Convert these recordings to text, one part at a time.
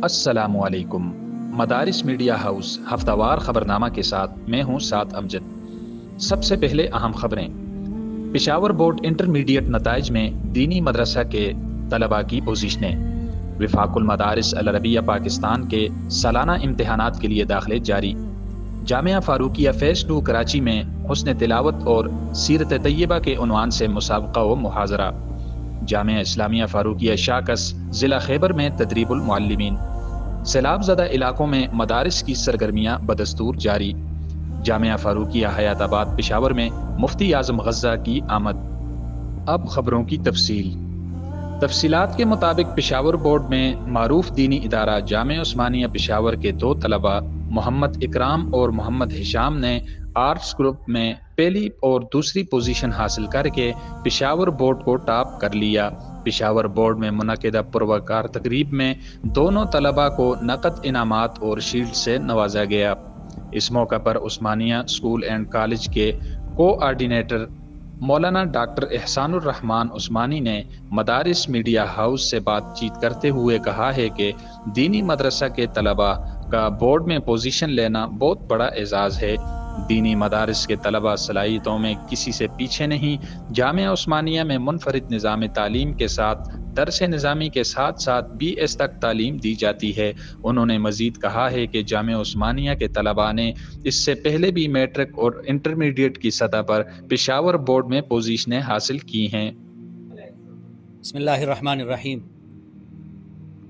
अस्सलामुअलैकुम। मदारिस media house हफ्तावार खबरनामा के साथ मैं हूं साद अमजद। सबसे पहले अहम खबरें। पेशावर बोर्ड इंटरमीडिएट नताइज में दीनी मदरसा के तलबा की पोजीशनें। विफाकुल मदारिस अल अरबिया पाकिस्तान के सालाना इम्तिहानात के लिए दाखिले जारी। जामिया फारूकिया फेज 2 कराची में हुस्न तिलावत और सीरत तैयबा के उन्वान से मुसाबका व मुहाजरा। जामिया इस्लामिया फारूकिया शाकस जिला खैबर में तदरीबुल मुअल्लिमीन। सैलाब ज़दा इलाकों में मदारिस की सरगर्मियाँ बदस्तूर जारी। जामिया फारूकिया हयाताबाद पेशावर में मुफ्ती आज़म गज़ा की आमद। अब खबरों की तफसीलात के मुताबिक पेशावर बोर्ड में मारूफ दीनी इदारा जामिया उस्मानिया पेशावर के 2 तलबा मोहम्मद इकराम और मोहम्मद हिशाम ने आर्ट्स ग्रुप में पहली और दूसरी पोजीशन हासिल करके पेशावर बोर्ड को टॉप कर लिया। पेशावर बोर्ड में मुनक़िदा पुरवकार तकरीब में दोनों तलबा को नकद इनामात और शील्ड से नवाजा गया। इस मौका पर उस्मानिया स्कूल एंड कॉलेज के कोऑर्डिनेटर मौलाना डॉक्टर एहसानुर रहमान उस्मानी ने मदारिस मीडिया हाउस से बातचीत करते हुए कहा है कि दीनी मदरसा के तलबा का बोर्ड में पोजीशन लेना बहुत बड़ा एजाज़ है। दीनी मदारिस के तलबा सलाहियतों में किसी से पीछे नहीं। जामिया उस्मानिया में मुनफरिद निज़ाम तालीम के साथ दरस निज़ामी के साथ साथ BS तक तालीम दी जाती है। उन्होंने मज़ीद कहा है कि जामिया उस्मानिया के तलबा ने इससे पहले भी मैट्रिक और इंटरमीडिएट की सतह पर पेशावर बोर्ड में पोजीशनें हासिल की हैं। बिस्मिल्लाहिर्रहमानिर्रहीम।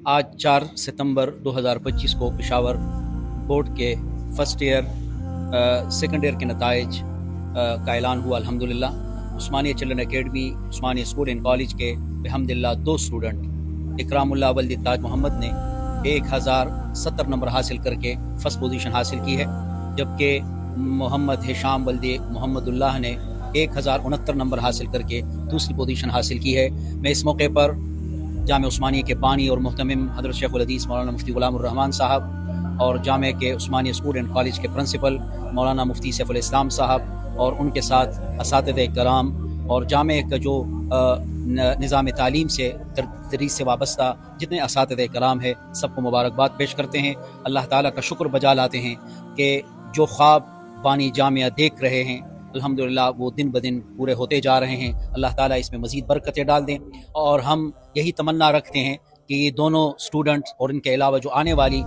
आज 4 सितंबर 2025 को पेशावर बोर्ड के फर्स्ट ईयर सेकेंड ईयर के नताइज का ऐलान हुआ अल्हम्दुलिल्लाह। Usmania children academy Usmania school and college के बिहम्दिल्लाह 2 स्टूडेंट इकरामुल्लाह वल्दी ताज मोहम्मद ने 1070 नंबर हासिल करके फर्स्ट पोजीशन हासिल की है, जबकि मोहम्मद हिशाम वल्दी मोहम्मदुल्लाह ने 1069 नंबर हासिल करके दूसरी पोजीशन हासिल की है। मैं इस मौके पर जामिया उस्मानिया के बानी और मुहतमिम हज़रत शेखुल हदीस मौलाना मुफ्ती गुलामुर रहमान साहब और जामिया के उस्मानिया स्कूल एंड कॉलेज के प्रिंसिपल मौलाना मुफ्ती सैफुल इस्लाम साहब और उनके साथ असातिज़े कराम और जामिया का जो निज़ाम तालीम से तदरीस से वाबस्ता जितने असातिज़े कराम है सबको मुबारकबाद पेश करते हैं। अल्लाह ताला का शुक्र बजा लाते हैं कि जो ख्वाब बानी जामिया देख रहे हैं अल्हम्दुलिल्लाह वो दिन ब दिन पूरे होते जा रहे हैं। अल्लाह ताला इसमें मज़ीद बरकतें डाल दें और हम यही तमन्ना रखते हैं कि ये दोनों स्टूडेंट्स और इनके अलावा जो आने वाली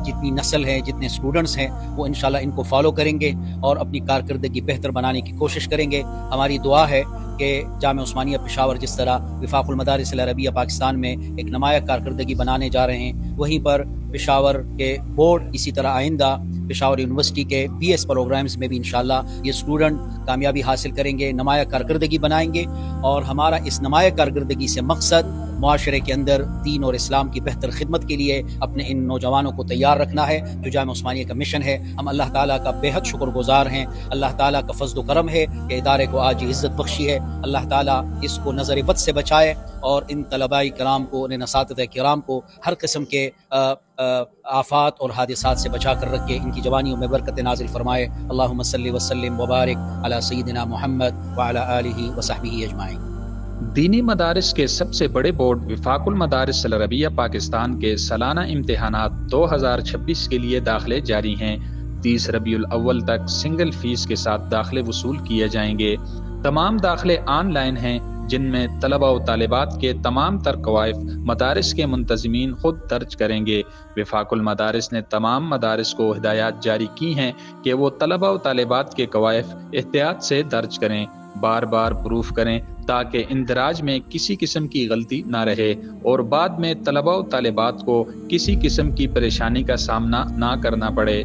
जितनी नस्ल है, जितने स्टूडेंट्स हैं, वो इंशाल्लाह इनको फॉलो करेंगे और अपनी कारकर्दगी बेहतर बनाने की कोशिश करेंगे। हमारी दुआ है कि जामिया उस्मानिया पेशावर जिस तरह विफाकुल मदारिस अल अरबिया पाकिस्तान में एक नुमाया कारकर्दगी बनाने जा रहे हैं, वहीं पर पेशावर के बोर्ड इसी तरह आइंदा पेशावर यूनिवर्सिटी के BS प्रोग्राम्स में भी इंशाल्लाह ये स्टूडेंट कामयाबी हासिल करेंगे, नुमाया कारकर्दगी बनाएंगे। और हमारा इस नुमाया कारकर्दगी से मकसद मुआशरे के अंदर दीन और इस्लाम की बेहतर खिदमत के लिए अपने इन नौजवानों को तैयार रखना है, जो जामिया उस्मानिया का मिशन है। हम अल्लाह ताला का बेहद शुक्रगुजार हैं। अल्लाह ताला का फज़्ल करम है कि इदारे को आज इज़्ज़त बख्शी है। अल्लाह ताला इसको नज़र बद से बचाए और इन तलबाई कराम को, इन असातिज़े किराम को हर किस्म के आफात और हादिसात से बचा कर रखे, इनकी जवानियों में बरकत नाजिल फरमाए। अल्लाहुम्मा सल्ली व सल्लिम व बारिक अला सय्यिदिना मुहम्मद व अला आलिहि व सहबिहि अजमाइन। दीनी मदारिस के सबसे बड़े बोर्ड विफाकुल मदारिस अल अरबिया पाकिस्तान के सालाना इम्तिहानात 2026 के लिए दाखिले जारी हैं। 30 रबीउल अव्वल तक सिंगल फीस के साथ दाखिले वसूल किए जाएंगे। तमाम दाखिले ऑनलाइन हैं, जिनमें तलबा व तालिबात के तमाम तर कवाइफ मदारिस के मुंतज़मीन खुद दर्ज करेंगे। विफाकुल मदारिस ने तमाम मदारिस को हिदायत जारी की हैं कि वो तलबा व तालिबात के कवाइफ एहतियात से दर्ज करें, बार बार प्रूफ करें ताकि इंदराज में किसी किस्म की गलती ना रहे और बाद में तलबा व तालिबात को किसी किस्म की परेशानी का सामना ना करना पड़े।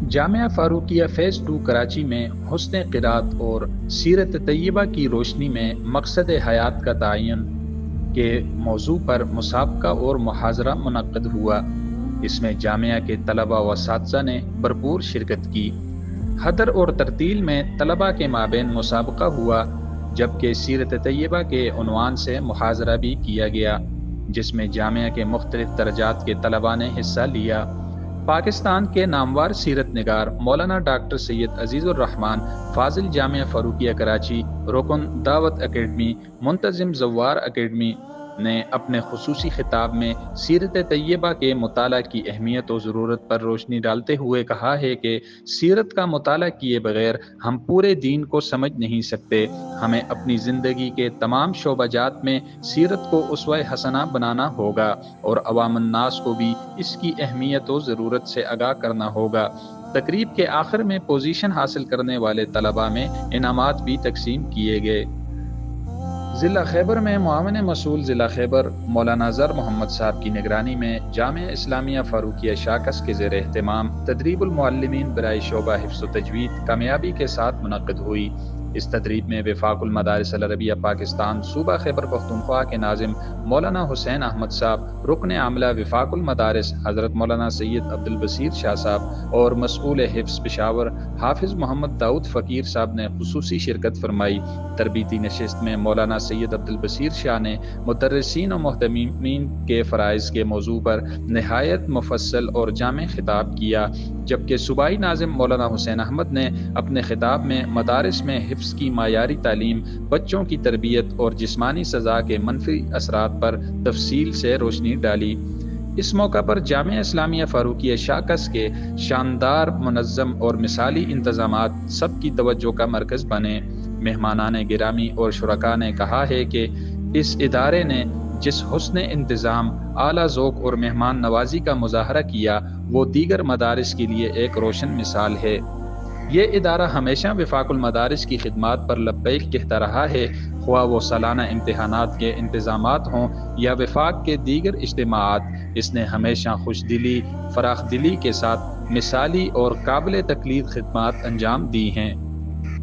जामिया फारूकिया फेज 2 कराची में हुस्न क़िरात और सीरत तैयबा की रोशनी में मकसद हयात का तयन के मौजू पर मुसाबका और मुहाजरा मुनक़्क़द हुआ। इसमें जामिया के तलबा व असातिज़ा ने भरपूर शिरकत की। हदर और तरतील में तलबा के माबैन मुसाबका हुआ, जबकि सीरत तैयबा के उन्वान से मुहाजरा भी किया गया, जिसमें जामिया के मुख्तलिफ दर्जात के तलबा ने हिस्सा लिया। पाकिस्तान के नामवर सीरत निगार मौलाना डॉक्टर सैयद अजीज़ुर रहमान फाजिल जामिया फारूकिया कराची, रुकन दावत अकेडमी, मुंतज़िम ज़व्वार अकेडमी نے اپنے خصوصی خطاب میں سیرت طیبہ کے مطالعہ کی اہمیت و ضرورت پر روشنی ڈالتے ہوئے کہا ہے کہ سیرت کا مطالعہ کیے بغیر ہم پورے دین کو سمجھ نہیں سکتے۔ ہمیں اپنی زندگی کے تمام شعبہ جات میں سیرت کو اسوہ حسنہ بنانا ہوگا اور عوام الناس کو بھی اس کی اہمیت و ضرورت سے آگاہ کرنا ہوگا۔ تقریب کے آخر میں پوزیشن حاصل کرنے والے طلباء میں انعامات بھی تقسیم کیے گئے۔ ضلع خیبر میں معاون مسئول ضلع خیبر مولانا زر محمد صاحب کی نگرانی میں جامعہ اسلامیہ فاروقیہ شاکس کے زیر اہتمام تدریب المعلمین برائے شعبہ حفظ و تجوید کامیابی کے ساتھ منعقد ہوئی۔ اس تدریب میں وفاق المدارس العربیہ پاکستان صوبہ خیبر پختونخوا کے ناظم مولانا حسین احمد صاحب، رکن عاملہ وفاق المدارس حضرت مولانا سید عبدالبصیر شاہ صاحب اور مسئول حفظ پشاور حافظ محمد داؤد فقیر صاحب نے خصوصی شرکت فرمائی۔ تربیتی نشست میں مولانا سید عبدالبصیر شاہ نے مدرسین و محتمین کے فرائض کے موضوع پر نہایت مفصل اور جامع خطاب کیا، جبکہ صوبائی ناظم مولانا حسین احمد نے اپنے خطاب میں مدارس میں حفظ کی معیاری تعلیم، بچوں کی تربیت اور جسمانی سزا کے منفی اثرات پر تفصیل سے روشنی ڈالی۔ اس موقع پر جامعہ اسلامیہ فاروقیہ شاکس کے شاندار، منظم اور مثالی انتظامات سب کی توجہ کا مرکز بنے۔ مہمانان گرامی اور شرکاء نے کہا ہے کہ اس ادارے نے جس حسن انتظام، اعلیٰ ذوق اور مہمان نوازی کا مظاہرہ کیا وہ دیگر مدارس کے لیے ایک روشن مثال ہے۔ یہ ادارہ ہمیشہ وفاق المدارس کی خدمات پر لبیک کہتا رہا ہے، خواہ وہ سالانہ امتحانات کے انتظامات ہوں یا وفاق کے دیگر اجتماعات۔ اس نے ہمیشہ خوش دلی، فراخ دلی کے ساتھ مثالی اور قابل تقلید خدمات انجام دی ہیں۔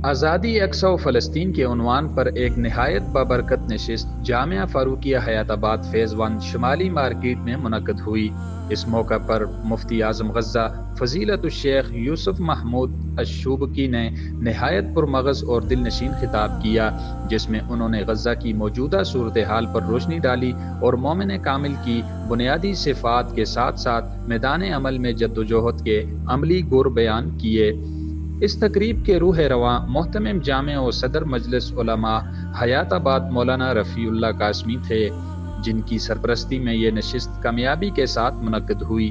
آزادی یکساں و فلسطین کے عنوان پر ایک نہایت بابرکت نشست جامعہ فاروقیہ حیات آباد فیض 1 شمالی مارکیٹ میں منعقد ہوئی۔ اس موقع پر مفتی اعظم غزہ فضیلت الشیخ یوسف محمود الشوبکی نے نہایت پرمغز اور دل نشین خطاب کیا، جس میں انہوں نے غزہ کی موجودہ صورتحال پر روشنی ڈالی اور مومن کامل کی بنیادی صفات کے ساتھ ساتھ میدان عمل میں جدوجہد کے عملی گر بیان کیے۔ اس تقریب کے روح رواں محتمم جامع و صدر مجلس علماء حیات آباد مولانا رفیع اللہ قاسمی تھے، جن کی سرپرستی میں یہ نشست کامیابی کے ساتھ منعقد ہوئی۔